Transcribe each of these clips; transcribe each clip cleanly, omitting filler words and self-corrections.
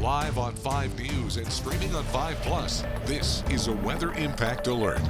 Live on 5 News and streaming on 5 Plus, this is a Weather Impact Alert.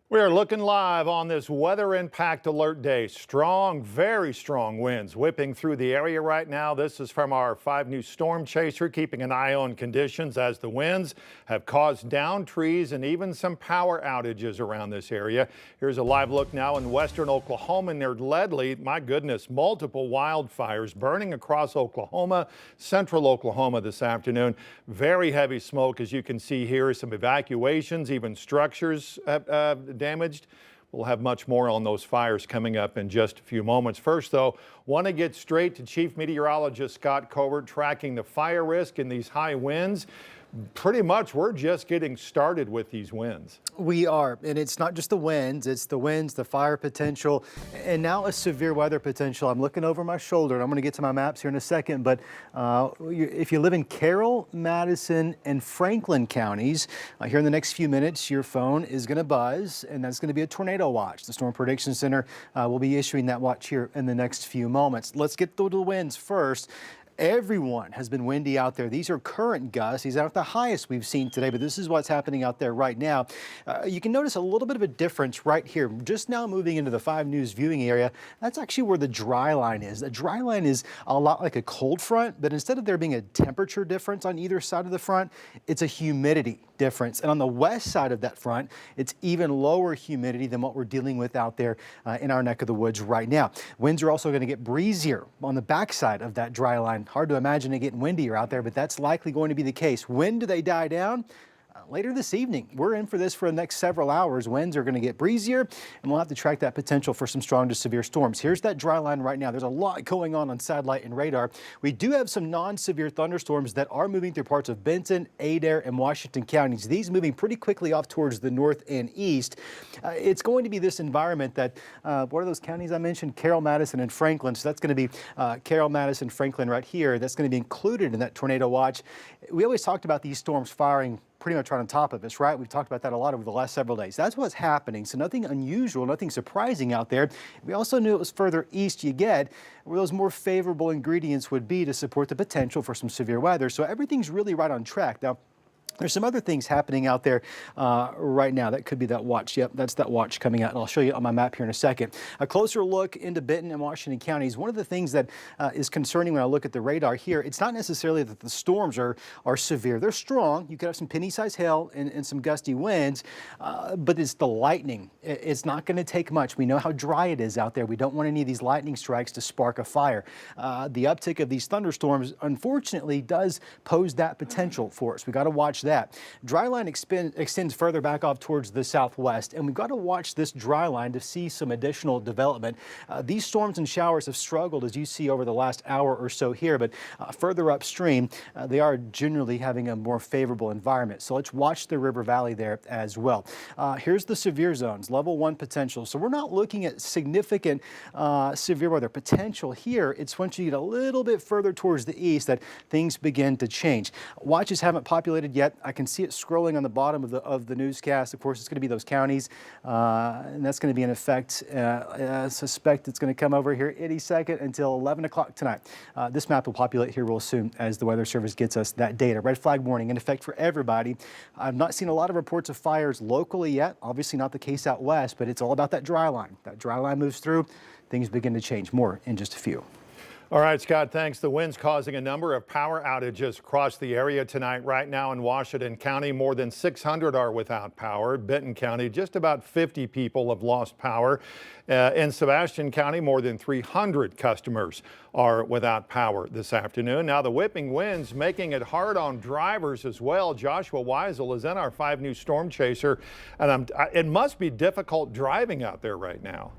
We are looking live on this Weather Impact Alert Day. Strong, very strong winds whipping through the area right now. This is from our 5 News Storm Chaser, keeping an eye on conditions as the winds have caused downed trees and even some power outages around this area. Here's a live look now in western Oklahoma near Ledley. My goodness, multiple wildfires burning across Oklahoma, central Oklahoma this afternoon. Very heavy smoke, as you can see here. Some evacuations, even structures damaged. We'll have much more on those fires coming up in just a few moments. First, though, want to get straight to Chief Meteorologist Scott Covert tracking the fire risk in these high winds. Pretty much we're just getting started with these winds. We are, and it's not just the winds, it's the winds, the fire potential, and now a severe weather potential. I'm looking over my shoulder, and I'm going to get to my maps here in a second, but if you live in Carroll, Madison, and Franklin counties, here in the next few minutes, your phone is going to buzz, and that's going to be a tornado watch. The Storm Prediction Center will be issuing that watch here in the next few moments. Let's get through the winds first. Everyone has been windy out there. These are current gusts. These aren't the highest we've seen today, but this is what's happening out there right now. You can notice a little bit of a difference right here. Just now moving into the 5 News viewing area, that's actually where the dry line is. The dry line is a lot like a cold front, but instead of there being a temperature difference on either side of the front, it's a humidity difference. And on the west side of that front, it's even lower humidity than what we're dealing with out there in our neck of the woods right now. Winds are also going to get breezier on the backside of that dry line. Hard to imagine it getting windier out there, but that's likely going to be the case. When do they die down? Later this evening. We're in for this for the next several hours. Winds are going to get breezier, and we'll have to track that potential for some strong to severe storms. Here's that dry line right now. There's a lot going on satellite and radar. We do have some non-severe thunderstorms that are moving through parts of Benton, Adair, and Washington counties. These moving pretty quickly off towards the north and east. It's going to be this environment that, what are those counties I mentioned? Carroll, Madison, and Franklin. So that's going to be Carroll, Madison, Franklin right here. That's going to be included in that tornado watch. We always talked about these storms firing pretty much right on top of us, right? We've talked about that a lot over the last several days. That's what's happening. So nothing unusual, nothing surprising out there. We also knew it was further east you get, where those more favorable ingredients would be to support the potential for some severe weather. So everything's really right on track. Now, there's some other things happening out there right now. That could be that watch. Yep, that's that watch coming out, and I'll show you on my map here in a second. A closer look into Benton and Washington counties. One of the things that is concerning when I look at the radar here, it's not necessarily that the storms are severe. They're strong. You could have some penny-sized hail and some gusty winds, but it's the lightning. It's not going to take much. We know how dry it is out there. We don't want any of these lightning strikes to spark a fire. The uptick of these thunderstorms, unfortunately, does pose that potential for us. We got to watch that. Dry line extends further back off towards the southwest, and we've got to watch this dry line to see some additional development. These storms and showers have struggled, as you see, over the last hour or so here, but further upstream, they are generally having a more favorable environment. So let's watch the river valley there as well. Here's the severe zones, level 1 potential. So we're not looking at significant severe weather potential here. It's once you get a little bit further towards the east that things begin to change. Watches haven't populated yet. I can see it scrolling on the bottom of the newscast. Of course, it's going to be those counties, and that's going to be in effect. I suspect it's going to come over here any second until 11 o'clock tonight. This map will populate here real soon as the Weather Service gets us that data. Red flag warning in effect for everybody. I've not seen a lot of reports of fires locally yet. Obviously not the case out west, but it's all about that dry line. That dry line moves through, things begin to change. More in just a few. All right, Scott, thanks. The winds causing a number of power outages across the area tonight. Right now in Washington County, more than 600 are without power. Benton County, just about 50 people have lost power. In Sebastian County, more than 300 customers are without power this afternoon. Now, the whipping winds making it hard on drivers as well. Joshua Weisel is in our 5 News Storm Chaser, and it must be difficult driving out there right now.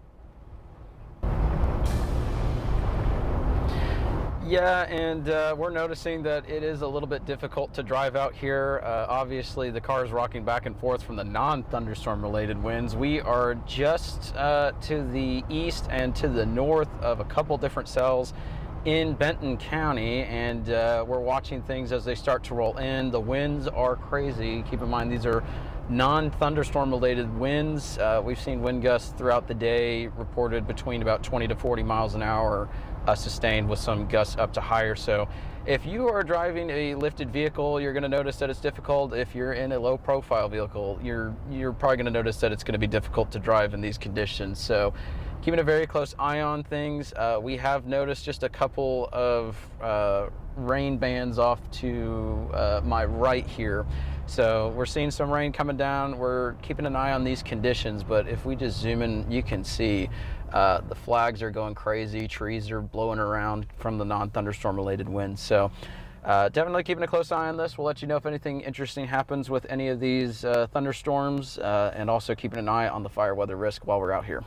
Yeah, and we're noticing that it is a little bit difficult to drive out here. Obviously, the car is rocking back and forth from the non-thunderstorm related winds. We are just to the east and to the north of a couple different cells in Benton County, and we're watching things as they start to roll in. The winds are crazy. Keep in mind, these are non-thunderstorm related winds. We've seen wind gusts throughout the day reported between about 20 to 40 miles an hour sustained with some gusts up to higher. So if you are driving a lifted vehicle, you're going to notice that it's difficult. If you're in a low profile vehicle, you're probably going to notice that it's going to be difficult to drive in these conditions. So keeping a very close eye on things. We have noticed just a couple of rain bands off to my right here. So we're seeing some rain coming down. We're keeping an eye on these conditions, but if we just zoom in, you can see the flags are going crazy. Trees are blowing around from the non-thunderstorm related winds. So definitely keeping a close eye on this. We'll let you know if anything interesting happens with any of these thunderstorms, and also keeping an eye on the fire weather risk while we're out here.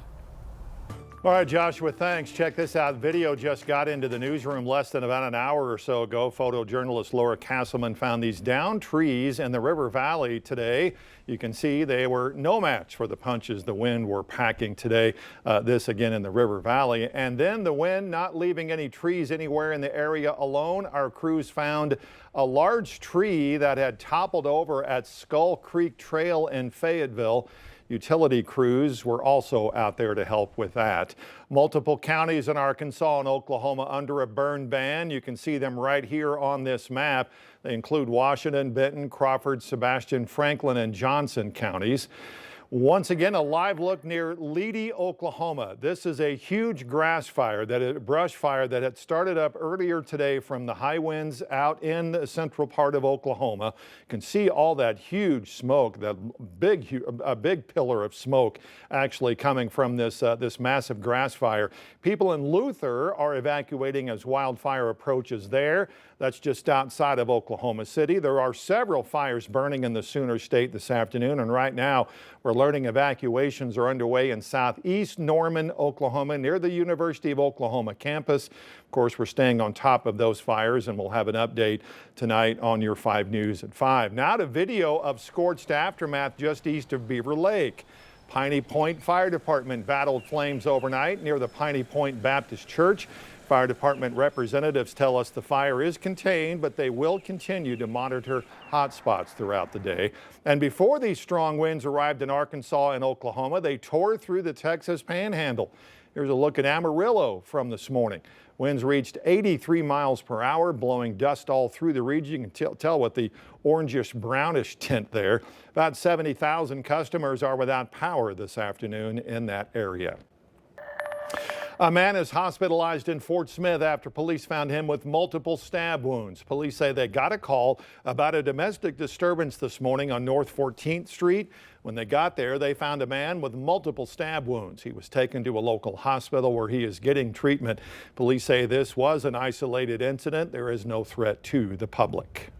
All right, Joshua, thanks. Check this out. Video just got into the newsroom less than about an hour or so ago. Photojournalist Laura Castleman found these downed trees in the River Valley today. You can see they were no match for the punches the wind were packing today. This again in the River Valley. And then the wind not leaving any trees anywhere in the area alone. Our crews found a large tree that had toppled over at Skull Creek Trail in Fayetteville. Utility crews were also out there to help with that. Multiple counties in Arkansas and Oklahoma under a burn ban. You can see them right here on this map. They include Washington, Benton, Crawford, Sebastian, Franklin, and Johnson counties. Once again, a live look near Leedy, Oklahoma. This is a huge brush fire that had started up earlier today from the high winds out in the central part of Oklahoma. You can see all that huge smoke, that big pillar of smoke actually coming from this massive grass fire. People in Luther are evacuating as wildfire approaches there. That's just outside of Oklahoma City. There are several fires burning in the Sooner State this afternoon, and right now we're learning evacuations are underway in southeast Norman, Oklahoma, near the University of Oklahoma campus. Of course, we're staying on top of those fires, and we'll have an update tonight on your 5 News at 5. Now to video of scorched aftermath just east of Beaver Lake. Piney Point Fire Department battled flames overnight near the Piney Point Baptist Church. Fire department representatives tell us the fire is contained, but they will continue to monitor hot spots throughout the day. And before these strong winds arrived in Arkansas and Oklahoma, they tore through the Texas Panhandle. Here's a look at Amarillo from this morning. Winds reached 83 miles per hour, blowing dust all through the region. You can tell with the orangish brownish tint there. About 70,000 customers are without power this afternoon in that area. A man is hospitalized in Fort Smith after police found him with multiple stab wounds. Police say they got a call about a domestic disturbance this morning on North 14th Street. When they got there, they found a man with multiple stab wounds. He was taken to a local hospital where he is getting treatment. Police say this was an isolated incident. There is no threat to the public.